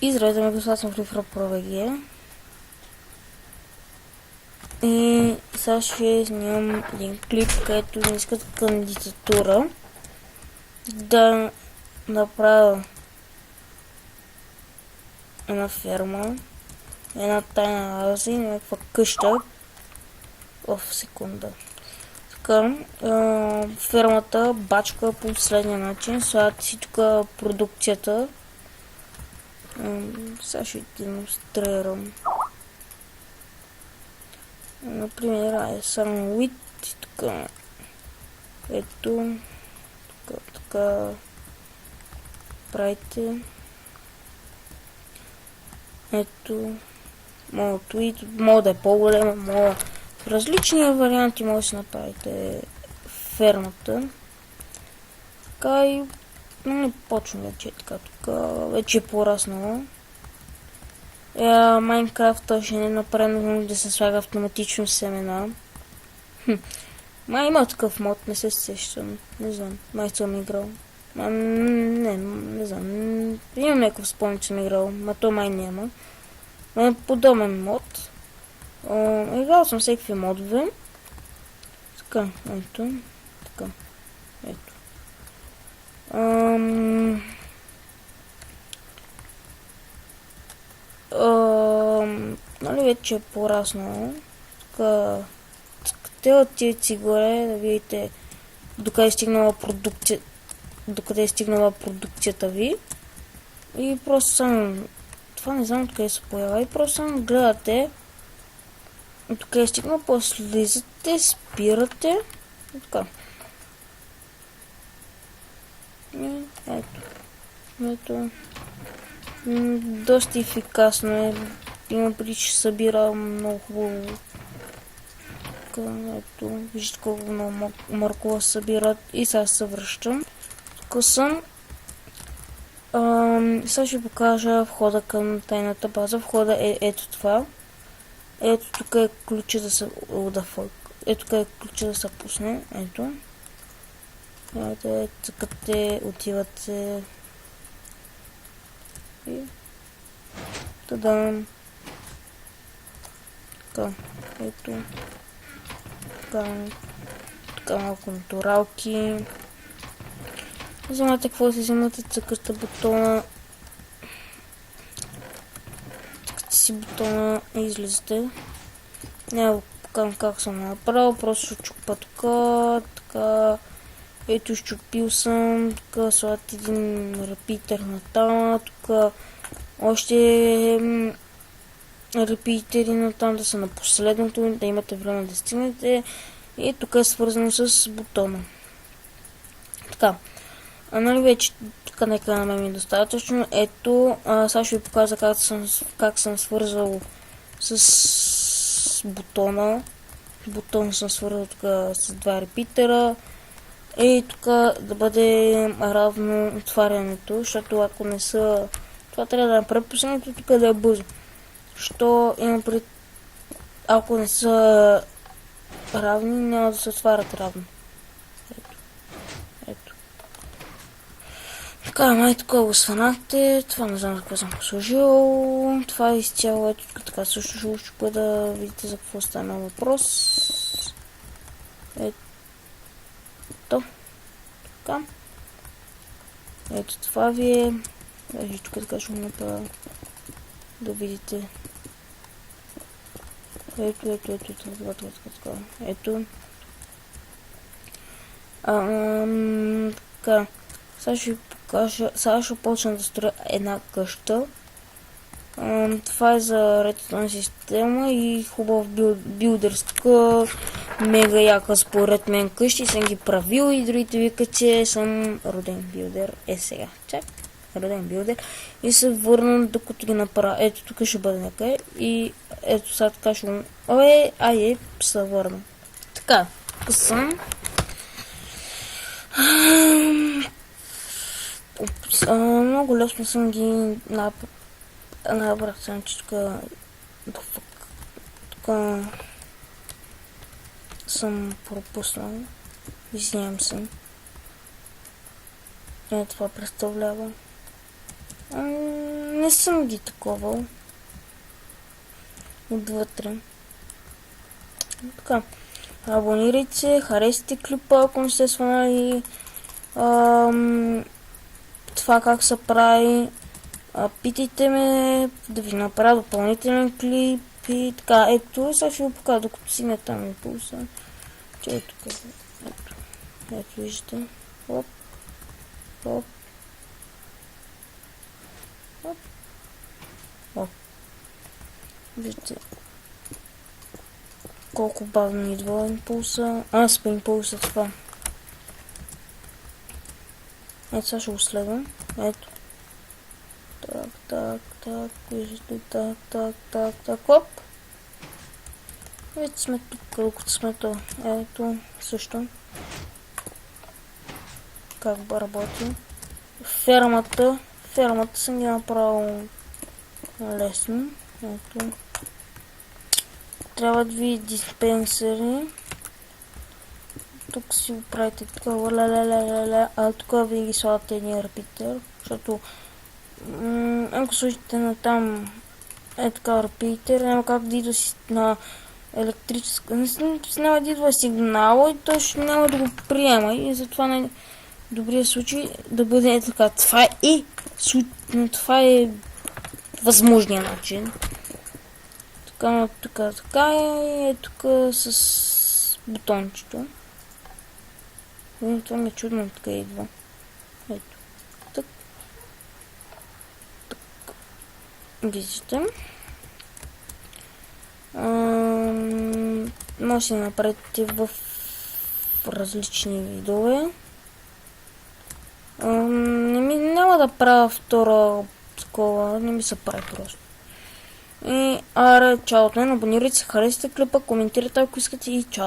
И здравейте, ме съм в FreeFrog.bg и сега ще снимам един клип, където ми искат кандидатура да направя една ферма, една тайна база и някаква къща в секунда. Така, фермата бачка по последния начин, слагате си тук продукцията. Сега ще демонстрирам. Например, само wheat, така, ето, така, правите, ето, моят wheat, мога да е по-голема, мога в различни варианти може да си направите фермата. Така и не почвам вече така, тук вече е пораснала. Майнкрафта ще не е направено да се слага автоматично семена. Май има такъв мод, не се сещам. Не знам, май съм играл. Не знам. Имам някакъв спомен, че съм играл, ма то май няма. Подобен мод. Играл съм всеки модове. Така, ето. Така, ето. Нали вече е пораснало. Така, те отидете си горе да видите докъде е стигнала продукцията ви. И просто само, това не знам откъде се поява, и просто само гледате тук е стигнал, после слизате, спирате и така. И ето. Доста ефикасно е. Има преди, че събира много хубаво. Ето, виждате колко много моркова събират. И сега се връщам. Тук съм. Сега ще покажа входа към тайната база. Входа е ето това. Ето тук е ключа да се... Ето тук е ключа да се пусне. Ето. Ето, цъкате, отивате. И... Тадам. Така, ето. Така малко натуралки. Вземате какво си вземате, цъкате бутона. Цъкате си бутона и излизате. Няма покажам как съм направил, просто ще чупа така. Ето щупил съм, тук слагате един репитер на там, тук още репитери на там да са на последното, да имате време да стигнете. И тук е свързано с бутона. Така, нали вече тук нека на мен ми е достатъчно. Ето, сега ще ви покажа как съм свързал с бутона. Бутон съм свързал тук с два репитера. И тук да бъде равно отварянето, защото ако не са... Това трябва да направя последното, тук да е бързо. Що има пред... Ако не са равни, няма да се отварят равно. Ето. Така, май тук го сванахте. Това не знам за какво съм послужил. Това е изцяло, ето тук така също ще бъда, видите за какво стана въпрос. Ето. Така. Ето това ви е. Даже тук така ще го направя да видите. Ето. Ето. Така. Сега ще ви покажа. Сега ще почна да строя една къща. Това е за редовна система и хубав билдърска, мега яка според мен къщи. Съм ги правил и другите викат, че съм роден билдер. Сега, чак, роден билдер. И се върна докато ги направя. Ето тук ще бъде някъде и ето сега така ще го... се върна. Така, тук съм. Много лесно съм ги набрах съм, че тук съм пропуснал. Извинявам се. Това представлява. Не не съм ги таковал. Отвътре. Така. Абонирайте се, харесайте клипа, ако не сте сванали това как се прави. Питайте ме да ви направя допълнителен клип и така. Ето, сега ще го покажа, докато си не там импулса. Че ето тук. Ето виждате. Оп. Оп. Оп. Оп. Виждате колко бавно идва импулса. Спа импулса това. Ето сега ще го следвам. Ето. Так, виждате, так, оп. Вече сме тук, колкото сме то. Ето, също. Как работи. Фермата съм ги направил лесно. Ето. Трябват ви диспенсери. Тук си го правите така, а тук ви ги слагате един репитер, защото ако слушате на там така репитер, няма как да идва на електрическа, няма да идва сигнала и той ще няма да го приема и затова на добрия случай да бъде така. Това е възможният начин. Така и тук с бутончето. Това ми е чудно, така идва. Ето. Так. Виждате. Може да направите в различни видове. Няма да правя втора такова, не ми се прави просто. И чао, абонирайте се, харесайте клипа, коментирайте ако искате и чао.